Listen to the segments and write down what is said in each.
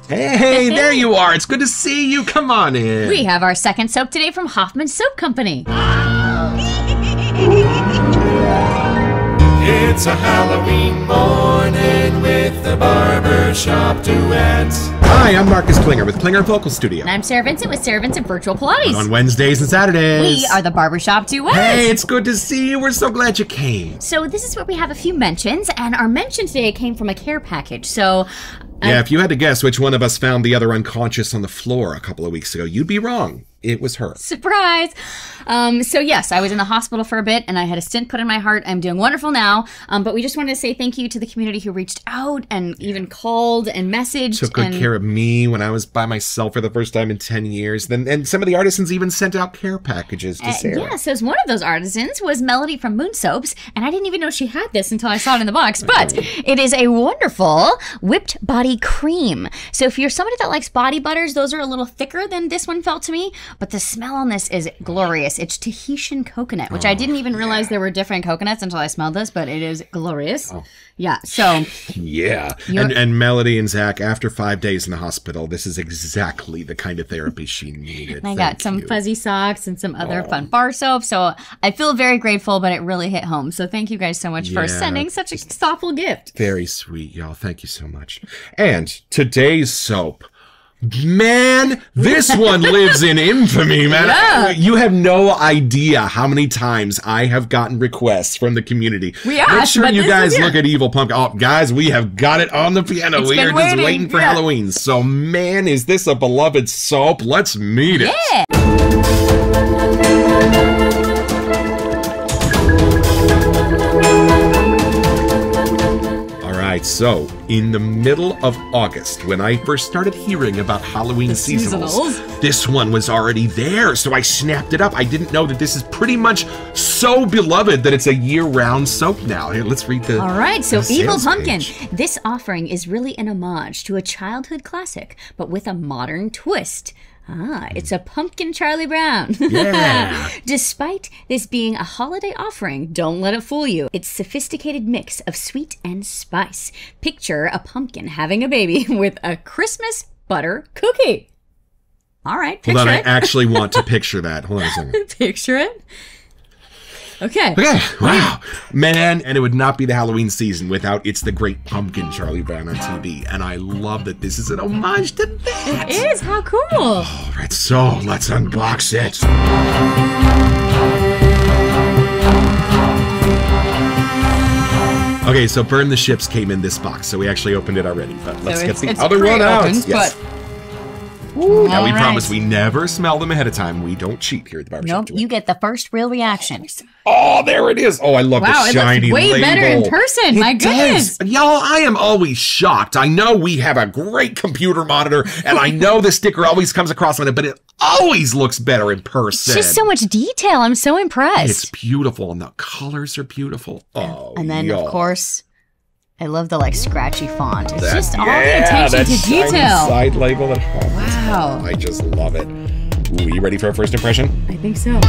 Hey, there you are. It's good to see you. Come on in. We have our second soap today from Hoffmans Soap Company. It's a Halloween morning with the Barbershop Duet. Hi, I'm Marcus Klinger with Klinger Vocal Studio. And I'm Sarah Vincent with Sarah Vincent Virtual Pilates. And on Wednesdays and Saturdays. We are the Barbershop Duet. Hey, it's good to see you. We're so glad you came. So this is where we have a few mentions, and our mention today came from a care package. So yeah, if you had to guess which one of us found the other unconscious on the floor a couple of weeks ago, you'd be wrong. It was her. Surprise! So yes, I was in the hospital for a bit and I had a stent put in my heart. I'm doing wonderful now. But we just wanted to say thank you to the community who reached out and even called and messaged. Took good care of me when I was by myself for the first time in 10 years. And some of the artisans even sent out care packages to Sarah. Yes, so one of those artisans was Melody from Moon Soaps. And I didn't even know she had this until I saw it in the box. But it is a wonderful whipped body cream. So if you're somebody that likes body butters, those are a little thicker than this one felt to me. But the smell on this is glorious. It's Tahitian coconut, which I didn't even realize there were different coconuts until I smelled this, but it is glorious. Oh. Yeah, so. Yeah. And Melody and Zach, after 5 days in the hospital, this is exactly the kind of therapy she needed. And I got some fuzzy socks and some other fun bar soap. So I feel very grateful, but it really hit home. So thank you guys so much for sending such a thoughtful gift. Very sweet, y'all. Thank you so much. And today's soap. Man, this one lives in infamy, man. Yeah. You have no idea how many times I have gotten requests from the community. Make sure you guys look at Evil Pumpkin. Oh, guys, we have got it on the piano. We are just waiting for Halloween. So, man, is this a beloved soap? Let's meet it. Yeah. So, in the middle of August, when I first started hearing about Halloween seasonals, this one was already there, so I snapped it up. I didn't know that this is pretty much so beloved that it's a year-round soap now. Here, let's read the All right, so Evil Pumpkin. Page. This offering is really an homage to a childhood classic, but with a modern twist. It's a pumpkin Charlie Brown. Yeah. Despite this being a holiday offering, don't let it fool you. It's a sophisticated mix of sweet and spice. Picture a pumpkin having a baby with a Christmas butter cookie. All right, picture Hold on, it. I actually want to picture that. Hold on a second. Picture it. Okay. Okay, wow. Man, and it would not be the Halloween season without It's the Great Pumpkin Charlie Brown on TV. And I love that this is an homage to that. It is. How cool. All right, so let's unbox it. Okay, so Burn the Ships came in this box, so we actually opened it already. But let's get the other one out. Yes. Ooh, now, we promise we never smell them ahead of time. We don't cheat here at the Barbershop. Nope, you get the first real reaction. Oh, there it is. Oh, I love the shiny label. Wow, it looks way better in person. My goodness. Y'all, I am always shocked. I know we have a great computer monitor, and I know the sticker always comes across on it, but it always looks better in person. It's just so much detail. I'm so impressed. It's beautiful, and the colors are beautiful. Oh, and then, of course, I love the scratchy font. It's just all the attention to detail. Side label. Wow. I just love it. Ooh, you ready for our first impression? I think so.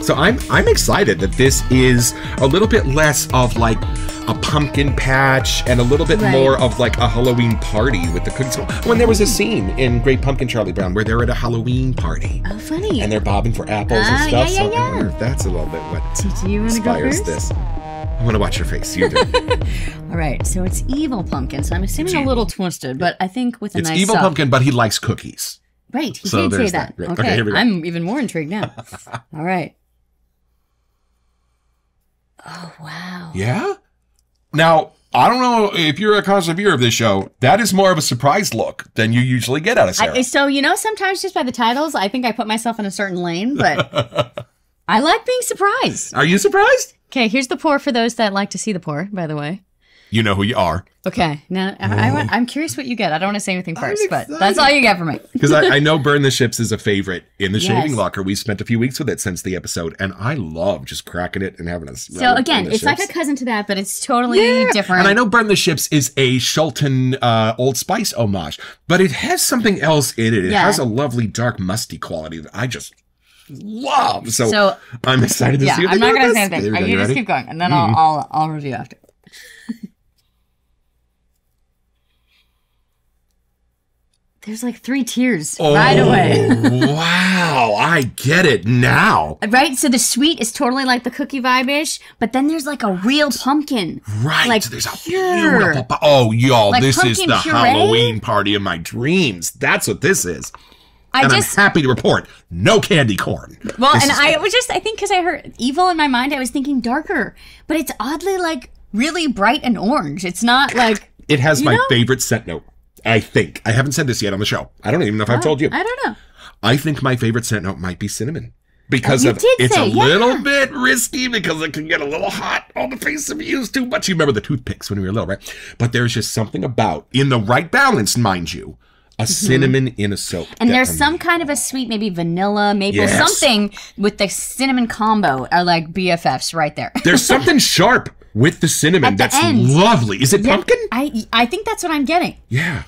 So I'm excited that this is a little bit less of like a pumpkin patch and a little bit more of like a Halloween party with the cookies. When there was a scene in Great Pumpkin Charlie Brown where they're at a Halloween party. Oh, funny. And they're bobbing for apples and stuff. Yeah, so I wonder if that's a little bit what do you want to go first? This. I want to watch your face. You do. All right, so it's Evil Pumpkin. So I'm assuming a little twisted, but I think with a nice. It's Evil Pumpkin, but he likes cookies. Right, he did say that. Right. Okay, here we go. I'm even more intrigued now. All right. Oh, wow. Yeah? Now, I don't know if you're a constant viewer of this show, that is more of a surprise look than you usually get out of Sarah. So, sometimes just by the titles, I think I put myself in a certain lane, but I like being surprised. Are you surprised? Okay, here's the pour for those that like to see the pour, by the way. You know who you are. Okay, now I'm curious what you get. I don't want to say anything first, but that's all you get from me. Because I know Burn the Ships is a favorite in the shaving locker. We spent a few weeks with it since the episode, and I love just cracking it and having a So again, it's like a cousin to that, but it's totally different. And I know Burn the Ships is a Shulton Old Spice homage, but it has something else in it. It has a lovely dark musty quality that I just love. So I'm excited to see what I'm they not do going to with say this. anything. Okay, You just ready? keep going, and then I'll review after. There's like 3 tiers right away. Wow, I get it now. Right? So the sweet is totally like the cookie vibe-ish, but then there's like a real pumpkin. Right. Like there's a pure. beautiful. Oh, y'all, Like this is pumpkin the puree? Halloween party of my dreams. That's what this is. I'm I'm happy to report no candy corn. Well, This and is I good. was just, I think because I heard evil in my mind, I was thinking darker, but it's oddly like really bright and orange. It's not like. It has you my know? favorite scent note. I think. I haven't said this yet on the show. I don't even know if I've told you. I don't know. I think my favorite scent note might be cinnamon. Because you of did it's say, a yeah. little bit risky because it can get a little hot on the face if you use too much. You remember the toothpicks when we were little, right? But there's just something about, in the right balance, mind you, a cinnamon in a soap. And there's some kind of a sweet, maybe vanilla, maple, Yes. something with the cinnamon combo are like BFFs right there. There's something sharp with the cinnamon At the that's end. lovely. Is it pumpkin? I think that's what I'm getting. Yeah.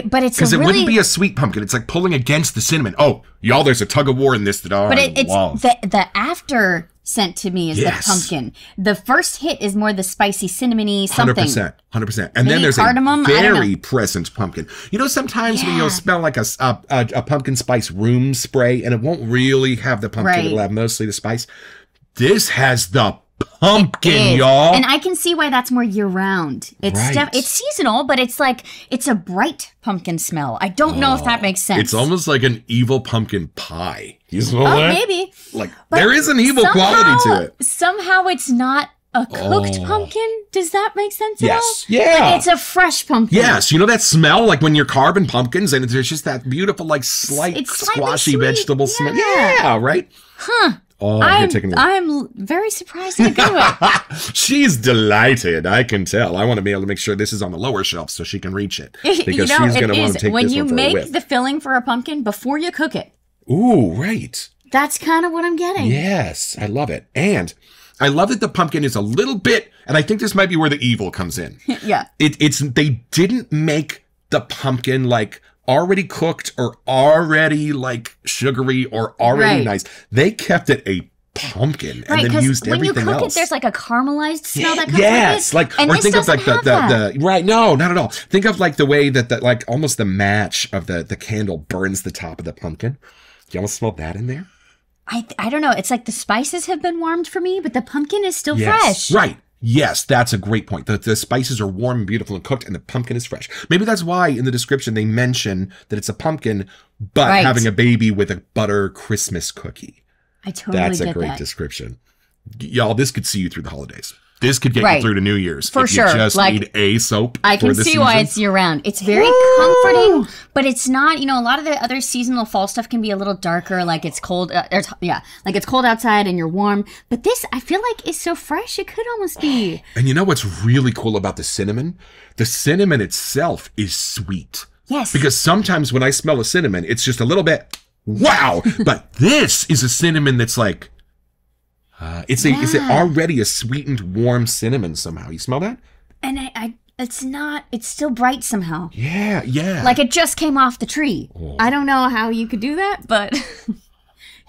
But it's Because a it really, wouldn't be a sweet pumpkin. It's like pulling against the cinnamon. Oh, y'all, there's a tug of war in this that I but it's love. the after scent to me is Yes. the pumpkin. The first hit is more the spicy cinnamony something. 100%. And then Maybe there's cardamom? a I don't know. very present pumpkin. You know, sometimes when Yeah. you'll smell like a pumpkin spice room spray and it won't really have the pumpkin, Right. it'll have mostly the spice. This has the pumpkin, Is. y'all. And I can see why that's more year round. It's Right. it's seasonal, but it's like it's a bright pumpkin smell. I don't know if that makes sense. It's almost like an evil pumpkin pie. You smell oh, that? maybe. Like, But there is an evil quality to it. Somehow it's not a cooked pumpkin. Does that make sense at all? Yes. Yeah. It's a fresh pumpkin. Yes, you know that smell, like when you're carving pumpkins and there's just that beautiful, like, slight, It's slightly squashy sweet. vegetable smell. Yeah. Yeah, right? Huh. Oh, you're taking me. I'm very surprised in a good way. She's delighted, I can tell. I want to be able to make sure this is on the lower shelf so she can reach it. Because You know, she's going it to want is. to take When this you one for a make whiff. the filling for a pumpkin before you cook it, Ooh, right. that's kind of what I'm getting. Yes, I love it. And I love that the pumpkin is a little bit, and I think this might be where the evil comes in. Yeah. It's they didn't make the pumpkin like already cooked or already like sugary or already Right. nice. They kept it a pumpkin Right, and then because used when you everything cook else. it, there's like a caramelized smell that comes Yes, with it. like and or this think of like doesn't have that. the right. No, not at all. Think of like the way that like almost the match of the candle burns the top of the pumpkin. You almost smell that in there. I don't know. It's like the spices have been warmed for me, but the pumpkin is still Yes, fresh. right. Yes, that's a great point. The spices are warm and beautiful and cooked, and the pumpkin is fresh. Maybe that's why in the description they mention that it's a pumpkin, but Right. having a baby with a butter Christmas cookie. I totally That's get a great that. description. Y'all, this could see you through the holidays. This could get you Right. through to New Year's. For if sure. You just Like, need a soap. I can for the see why season. it's year round. It's very comforting, but it's not, a lot of the other seasonal fall stuff can be a little darker, like it's cold, like it's cold outside and you're warm. But this, I feel like, is so fresh, it could almost be. And you know what's really cool about the cinnamon? The cinnamon itself is sweet. Yes. Because sometimes when I smell a cinnamon, it's just a little bit, wow. But this is a cinnamon that's like, it's already a sweetened, warm cinnamon somehow. You smell that? And it's still bright somehow. Yeah, yeah. Like it just came off the tree. I don't know how you could do that, but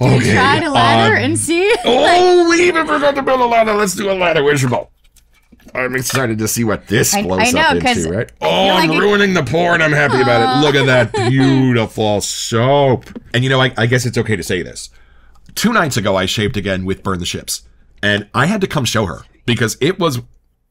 okay. try to ladder and see. Oh, we even forgot to build a ladder. Let's do a ladder wishable. I'm excited to see what this blows I know, up 'cause into, right? I Oh, feel I'm like ruining the pour and I'm happy about it. Look at that beautiful soap. And I guess it's okay to say this. 2 nights ago, I shaved again with Burn the Ships. And I had to come show her because it was,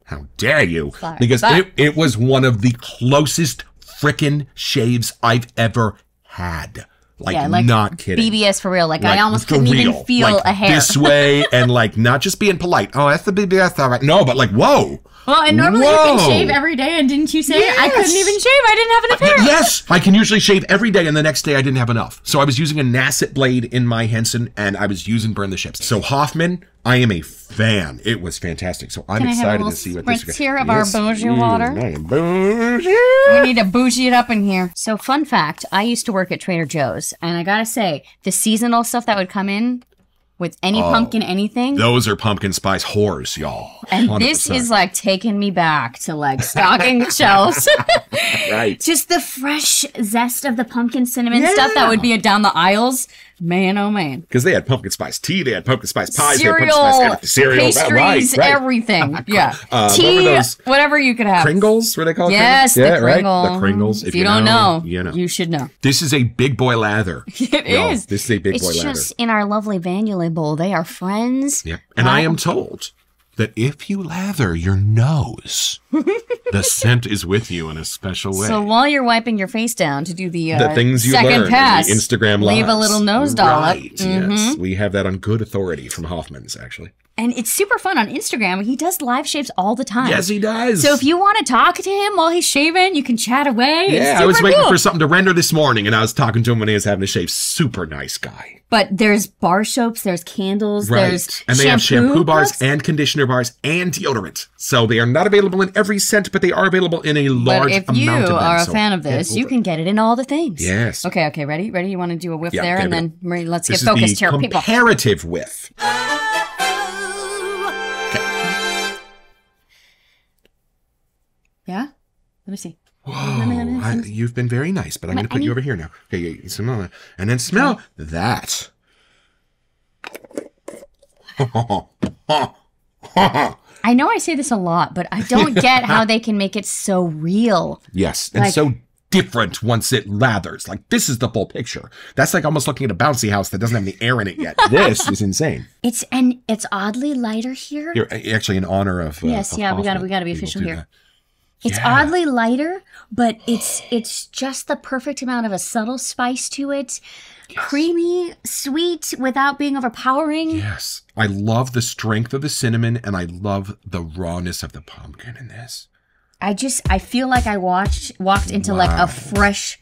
how dare you? Sorry. Because it was one of the closest frickin' shaves I've ever had. Like, not kidding. BBS for real. Like I Like, almost for couldn't even real. feel Like, a hair. this way and like not just being polite. Oh, that's the BBS, all right. No, but like, whoa. Well, and normally you Whoa. can shave every day, and didn't you say I couldn't Yes. even shave? I didn't have enough hair. Yes, I can usually shave every day, and the next day I didn't have enough. So I was using a Nasset blade in my Henson, and I was using Burn the Ships. So Hoffman, I am a fan. It was fantastic. So I'm Can I have a excited little to see what this spritz here of our bougie water? I am bougie. We need to bougie it up in here. So, fun fact, I used to work at Trader Joe's, and I gotta say, the seasonal stuff that would come in with any pumpkin anything, Those are pumpkin spice whores, y'all. and 100%. this is like taking me back to like stocking the shelves. right. Just the fresh zest of the pumpkin cinnamon stuff that would be down the aisles. Man, oh man. Because they had pumpkin spice tea, they had pumpkin spice pies, Cereal, they had pumpkin spice cereal, pastries, right. everything. Yeah. Tea, what were those? Whatever you could have. Kringles, what are they called? Yes, Kringles? the Kringle. Right? The Kringles. If you don't know, you know. You should know. This is a big boy lather. It is. This is a big boy lather. It's just in our lovely Vanula bowl. They are friends. Yeah. And I am told that if you lather your nose, the scent is with you in a special way. So while you're wiping your face down to do the things you second learn pass, in the Instagram lives. leave a little nose dollop. Right, yes. We have that on good authority from Hoffmans, actually. And it's super fun on Instagram. He does live shaves all the time. Yes, he does. So if you want to talk to him while he's shaving, you can chat away. Yeah, I was waiting for something to render this morning, and I was talking to him when he was having a shave. Super nice guy. But there's bar soaps, there's candles, there's and they have shampoo bars books. and conditioner bars and deodorant. So they are not available in every scent, but they are available in a large amount of them. But if you are a fan of this, you can get it in all the things. Yes. Okay, ready? Ready? You want to do a whiff there? Okay, And then let's this get focused is here, the people. comparative whiff. Yeah? Let me see. Whoa, you've been very nice, but I'm going to put you over here now. Okay, you smell that. And then smell that. I know I say this a lot, but I don't get how they can make it so real. Yes, and so different once it lathers. Like, this is the full picture. That's like almost looking at a bouncy house that doesn't have any air in it yet. This is insane. It's oddly lighter here. You're actually in honor of yes, of yeah, we Hoffman. gotta be official here. That. It's oddly lighter, but it's just the perfect amount of a subtle spice to it. Yes. Creamy, sweet, without being overpowering. Yes. I love the strength of the cinnamon, and I love the rawness of the pumpkin in this. I feel like I walked into like a fresh,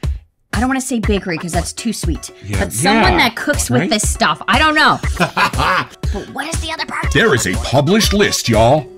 I don't want to say bakery because that's too sweet, but someone that cooks with this stuff. I don't know. But what is the other part? There is a published list, y'all.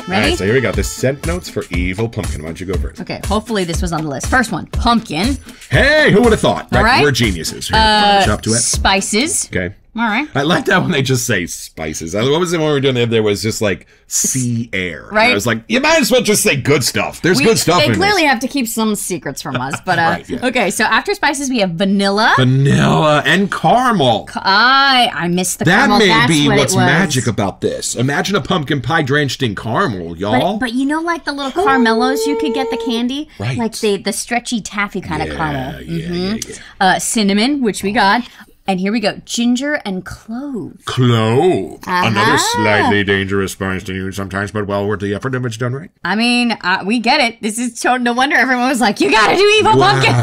Ready? All right, so here we go. The scent notes for Evil Pumpkin. Why don't you go first? Okay, hopefully this was on the list. First one, pumpkin. Hey, who would have thought? All right. We're geniuses. Barbershop Duet. Spices. Okay. All right. I like that when they just say spices. What was it when we were doing it? There was just like sea air. Right. I was like, you might as well just say good stuff. There's good stuff in this. They clearly have to keep some secrets from us. But Right, yeah. Okay, so after spices we have vanilla. Vanilla and caramel. I missed the That caramel. may be what what's it was. magic about this. Imagine a pumpkin pie drenched in caramel, y'all. But you know, like the little caramellos you could get the candy? Right. Like the stretchy taffy kind of caramel. Yeah. Cinnamon, which we got. And here we go. Ginger and clove. Clove. Another slightly dangerous spice to use sometimes, but well worth the effort if it's done right. I mean, we get it. This is no wonder everyone was like, you gotta do evil pumpkin.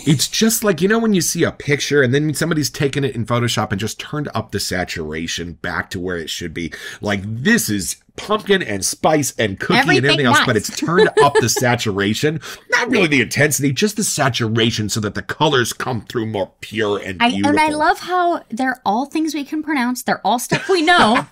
It's just like, you know, when you see a picture and then somebody's taken it in Photoshop and just turned up the saturation back to where it should be. Like, this is pumpkin and spice and cookie and everything else, but it's turned up the saturation. Not really the intensity, just the saturation so that the colors come through more pure and beautiful. And I love how they're all things we can pronounce. They're all stuff we know.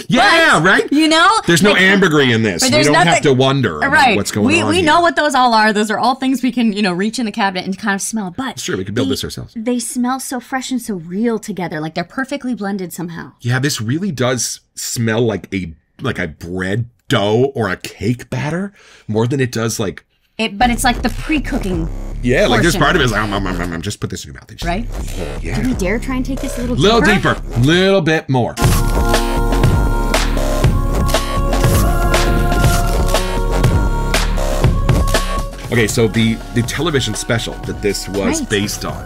Yeah, right? You know? There's no ambergris in this. We don't have to wonder about what's going on We here. know what those all are. Those are all things we can, reach in the cabinet and kind of smell. But sure, we can build this ourselves. They smell so fresh and so real together. Like they're perfectly blended somehow. Yeah, this really does smell like a bread dough or a cake batter more than it does like but it's like the pre-cooking. Yeah, like this portion. part of it is like, just put this in your mouth. Right? Yeah. Do we dare try and take this a little deeper? Little bit more. Okay, so the television special that this was based on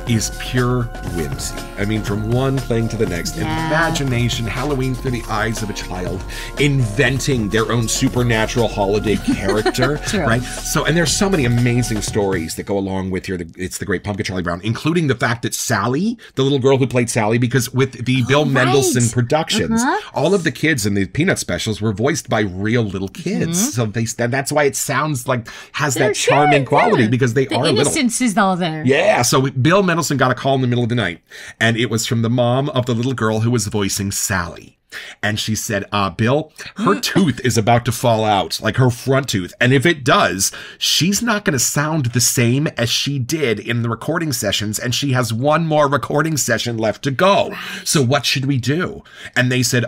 is pure whimsy. I mean, from one thing to the next. Imagination, Halloween through the eyes of a child, inventing their own supernatural holiday character, right? So, and there's so many amazing stories that go along with It's the Great Pumpkin, Charlie Brown, including the fact that Sally, the little girl who played Sally, because with the Bill Mendelsohn productions, all of the kids in the Peanut specials were voiced by real little kids. So that's why it sounds like has that charming quality because they are little. The innocence is all there. Yeah, so Bill Mendelsohn got a call in the middle of the night, and it was from the mom of the little girl who was voicing Sally. And she said, Bill, her tooth is about to fall out, like her front tooth. And if it does, she's not going to sound the same as she did in the recording sessions. And she has one more recording session left to go. So what should we do? And they said,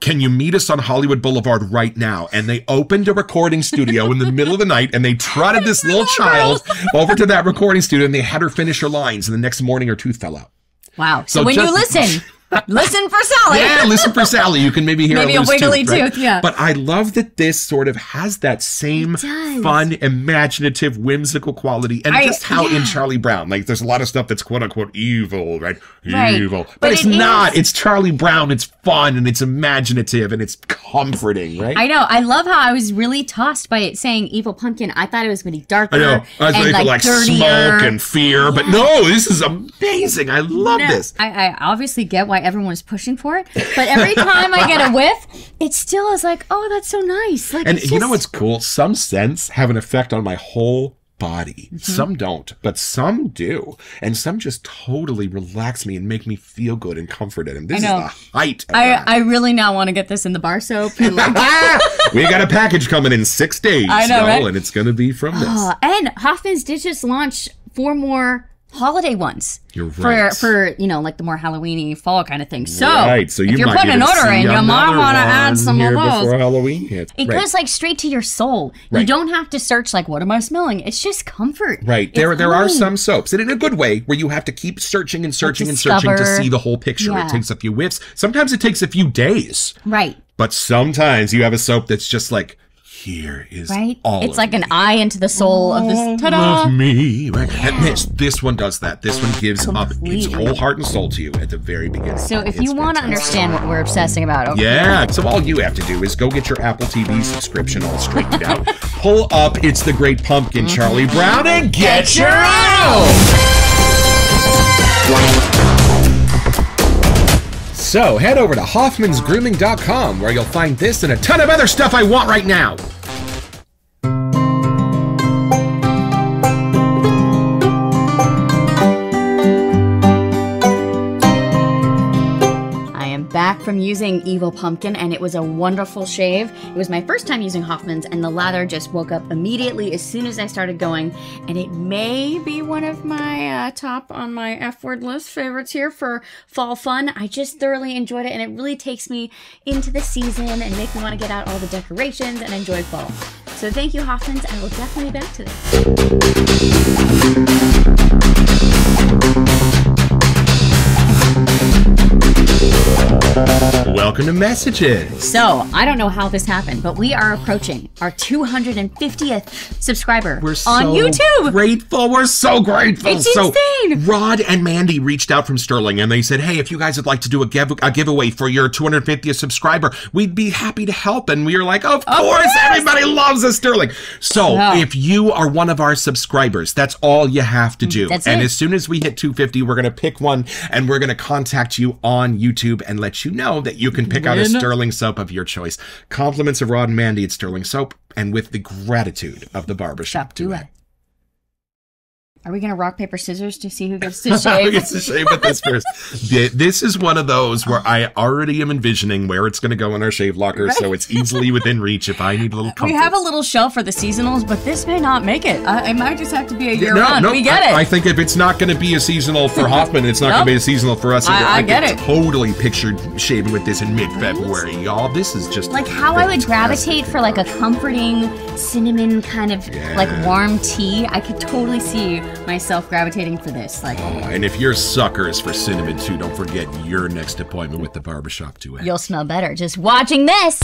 can you meet us on Hollywood Boulevard right now? And they opened a recording studio in the middle of the night, and they trotted this little child over to that recording studio, and they had her finish her lines, and the next morning her tooth fell out. Wow. So when you listen... Listen for Sally. Yeah, listen for Sally. You can maybe hear maybe a wiggly tooth, right? Yeah. But I love that this sort of has that same fun, imaginative, whimsical quality, and just how in Charlie Brown, like there's a lot of stuff that's quote unquote evil, right? Evil, but it's not. It's Charlie Brown. It's fun and it's imaginative and it's comforting, right? I know. I love how I was really tossed by it saying evil pumpkin. I thought it was going to be darker. I know. I was and like smoke and fear, but no, this is amazing. I love this. I obviously get why everyone's pushing for it, but every time I get a whiff, it still is like, oh, that's so nice. Like, and you know what's cool? Some scents have an effect on my whole body. Some don't, but some do, and some just totally relax me and make me feel good and comforted. And this is the height of I really now want to get this in the bar soap. And like, we got a package coming in 6 days, I know, right? And it's going to be from this. And Hoffmans did just launch 4 more holiday ones. You're right. For you know, like the more Halloweeny fall kind of thing. So, so you if you're might putting an order in, you might want to add some of those. Before Halloween hits. It goes like straight to your soul. You don't have to search like, what am I smelling? It's just comfort. Right. There are some soaps, and in a good way, where you have to keep searching and searching and searching to see the whole picture. It takes a few whiffs. Sometimes it takes a few days. Right. But sometimes you have a soap that's just like, here is all it's like an eye into the soul of this. Ta-da! Love me. Right. And this one does that. This one gives up its whole heart and soul to you at the very beginning. So if you want to understand what we're obsessing about, so all you have to do is go get your Apple TV subscription all straightened out, pull up It's the Great Pumpkin, Charlie Brown, and get your own! So head over to hoffmansgrooming.com where you'll find this and a ton of other stuff I want right now. Back from using Evil Pumpkin, and it was a wonderful shave. It was my first time using Hoffmans, and the lather just woke up immediately as soon as I started going, and it may be one of my top on my F-word list favorites here for fall fun. I just thoroughly enjoyed it, and it really takes me into the season and makes me want to get out all the decorations and enjoy fall. So thank you, Hoffmans. I will definitely be back to Welcome to Messages. So, I don't know how this happened, but we are approaching our 250th subscriber on YouTube. Grateful. We're so grateful. It's insane. Rod and Mandy reached out from Sterling and they said, hey, if you guys would like to do a giveaway for your 250th subscriber, we'd be happy to help. And we were like, of course, everybody loves us, Sterling. So, if you are one of our subscribers, that's all you have to do. And as soon as we hit 250, we're going to pick one and we're going to contact you on YouTube and let you know that you can pick out a Sterling soap of your choice. Compliments of Rod and Mandy at Sterling Soap, and with the gratitude of the Barbershop Duet. Are we going to rock, paper, scissors to see who gets to shave? Who gets to shave with this first? This is one of those where I already am envisioning where it's going to go in our shave locker, so it's easily within reach if I need a little comfort. We have a little shelf for the seasonals, but this may not make it. It might just have to be a year-round. We get it. I think if it's not going to be a seasonal for Hoffman, it's not going to be a seasonal for us either. I get it. Totally pictured shaving with this in mid-February, y'all. This is just like how I would gravitate for like a comforting cinnamon kind of like warm tea. I could totally see myself gravitating for this. Like, and if you're suckers for cinnamon too, don't forget your next appointment with the Barbershop Duet. You'll smell better just watching this.